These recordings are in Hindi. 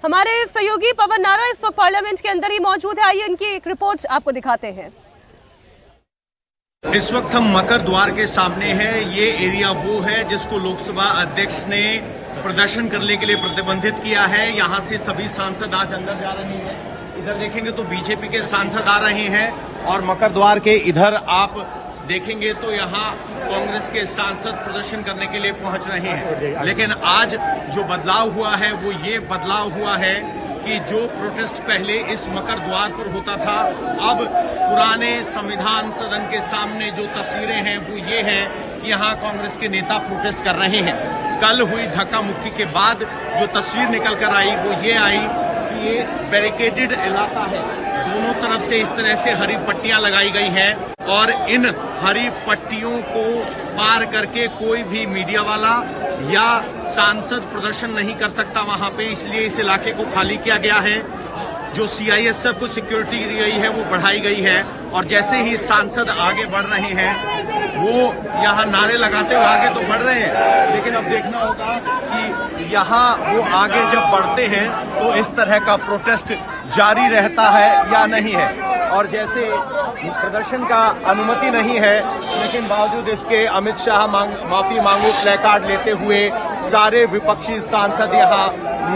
हमारे सहयोगी पवन नारा इस वक्त पार्लियामेंट के अंदर ही मौजूद है। आइए इनकी एक रिपोर्ट आपको दिखाते हैं। इस वक्त हम मकर द्वार के सामने हैं। ये एरिया वो है जिसको लोकसभा अध्यक्ष ने प्रदर्शन करने के लिए प्रतिबंधित किया है। यहाँ से सभी सांसद आज अंदर जा रहे हैं। इधर देखेंगे तो बीजेपी के सांसद आ रहे हैं और मकर द्वार के इधर आप देखेंगे तो यहाँ कांग्रेस के सांसद प्रदर्शन करने के लिए पहुंच रहे हैं। लेकिन आज जो बदलाव हुआ है वो ये बदलाव हुआ है कि जो प्रोटेस्ट पहले इस मकर द्वार पर होता था, अब पुराने संविधान सदन के सामने जो तस्वीरें हैं वो ये है कि यहाँ कांग्रेस के नेता प्रोटेस्ट कर रहे हैं। कल हुई धक्का मुक्की के बाद जो तस्वीर निकल कर आई वो ये आई कि ये बैरिकेडेड इलाका है। दोनों तरफ से इस तरह से हरी पट्टियां लगाई गई हैं और इन हरी पट्टियों को पार करके कोई भी मीडिया वाला या सांसद प्रदर्शन नहीं कर सकता वहां पे, इसलिए इस इलाके को खाली किया गया है। जो सीआईएसएफ को सिक्योरिटी दी गई है वो बढ़ाई गई है और जैसे ही सांसद आगे बढ़ रहे हैं वो यहाँ नारे लगाते हुए आगे तो बढ़ रहे हैं, लेकिन अब देखना होगा कि यहाँ वो आगे जब बढ़ते हैं तो इस तरह का प्रोटेस्ट जारी रहता है या नहीं है। और जैसे प्रदर्शन का अनुमति नहीं है, लेकिन बावजूद इसके अमित शाह माफी मांगो प्लेकार्ड लेते हुए सारे विपक्षी सांसद यहाँ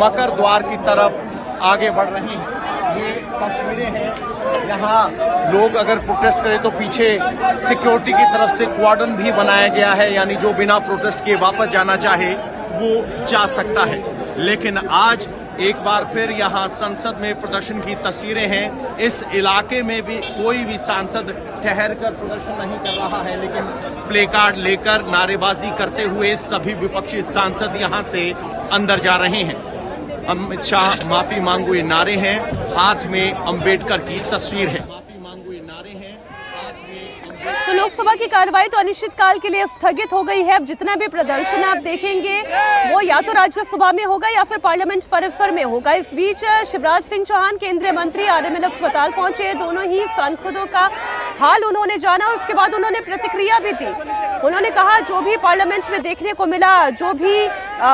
मकर द्वार की तरफ आगे बढ़ रहे हैं। ये तस्वीरें हैं। यहाँ लोग अगर प्रोटेस्ट करें तो पीछे सिक्योरिटी की तरफ से क्वार्डन भी बनाया गया है, यानी जो बिना प्रोटेस्ट के वापस जाना चाहे वो जा सकता है। लेकिन आज एक बार फिर यहाँ संसद में प्रदर्शन की तस्वीरें हैं। इस इलाके में भी कोई भी सांसद ठहर कर प्रदर्शन नहीं कर रहा है, लेकिन प्लेकार्ड लेकर नारेबाजी करते हुए सभी विपक्षी सांसद यहाँ से अंदर जा रहे हैं। अमित शाह माफी मांगो ये नारे हैं, हाथ में अंबेडकर की तस्वीर है। माफी मांगो ये नारे हैं, हाथ में। तो लोकसभा की कार्रवाई तो अनिश्चितकाल के लिए स्थगित हो गई है। अब जितना भी प्रदर्शन आप देखेंगे वो या तो राज्यसभा में होगा या फिर पार्लियामेंट परिसर में होगा। इस बीच शिवराज सिंह चौहान केंद्रीय मंत्री आरएमएल अस्पताल पहुंचे। दोनों ही सांसदों का हाल उन्होंने जाना, उसके बाद उन्होंने प्रतिक्रिया भी दी। उन्होंने कहा जो भी पार्लियामेंट में देखने को मिला, जो भी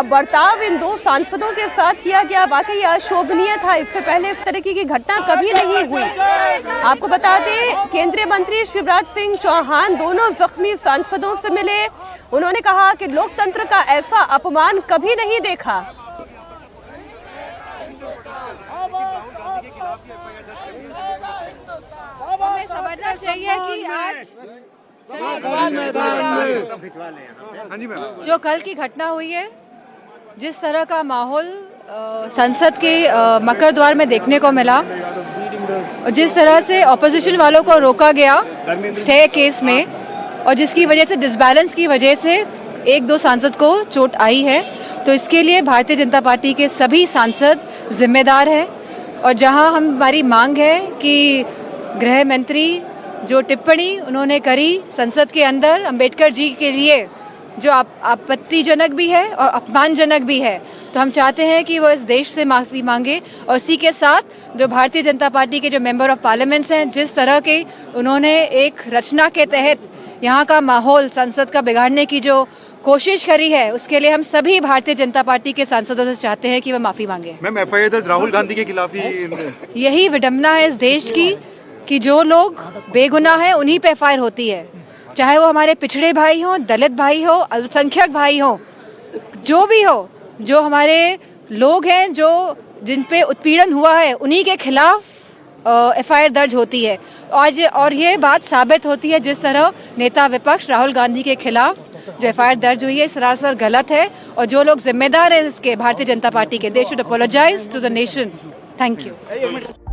बर्ताव इन दो सांसदों के साथ किया गया, वाकई अशोभनीय था। इससे पहले इस तरह की घटना कभी नहीं हुई। आपको बता दें केंद्रीय मंत्री शिवराज सिंह चौहान दोनों जख्मी सांसदों से मिले। उन्होंने कहा कि लोकतंत्र का ऐसा अपमान कभी नहीं देखा। हमें समझना चाहिए कि आज जो कल की घटना हुई है, जिस तरह का माहौल संसद के मकर द्वार में देखने को मिला, जिस तरह से ऑपोजिशन वालों को रोका गया स्टे केस में और जिसकी वजह से डिसबैलेंस की वजह से एक दो सांसद को चोट आई है, तो इसके लिए भारतीय जनता पार्टी के सभी सांसद जिम्मेदार हैं। और जहां हमारी मांग है कि गृह मंत्री जो टिप्पणी उन्होंने करी संसद के अंदर अंबेडकर जी के लिए, जो आपत्तिजनक भी है और अपमानजनक भी है, तो हम चाहते हैं कि वो इस देश से माफी मांगे। और इसी के साथ जो भारतीय जनता पार्टी के जो मेंबर ऑफ पार्लियामेंट्स हैं, जिस तरह के उन्होंने एक रचना के तहत यहाँ का माहौल संसद का बिगाड़ने की जो कोशिश करी है, उसके लिए हम सभी भारतीय जनता पार्टी के सांसदों से चाहते हैं कि वह माफी मांगे। मैम, एफआईआर दर्ज राहुल गांधी के खिलाफ ही यही विडंबना है इस देश की कि जो लोग बेगुनाह हैं उन्हीं पे एफआईआर होती है, चाहे वो हमारे पिछड़े भाई हो, दलित भाई हो, अल्पसंख्यक भाई हो, जो भी हो, जो हमारे लोग हैं जो जिन पे उत्पीड़न हुआ है, उन्हीं के खिलाफ एफआईआर दर्ज होती है। आज और ये बात साबित होती है जिस तरह नेता विपक्ष राहुल गांधी के खिलाफ जो एफआईआर दर्ज हुई है सरासर गलत है। और जो लोग जिम्मेदार हैं इसके भारतीय जनता पार्टी के, they should apologise to the nation. Thank you.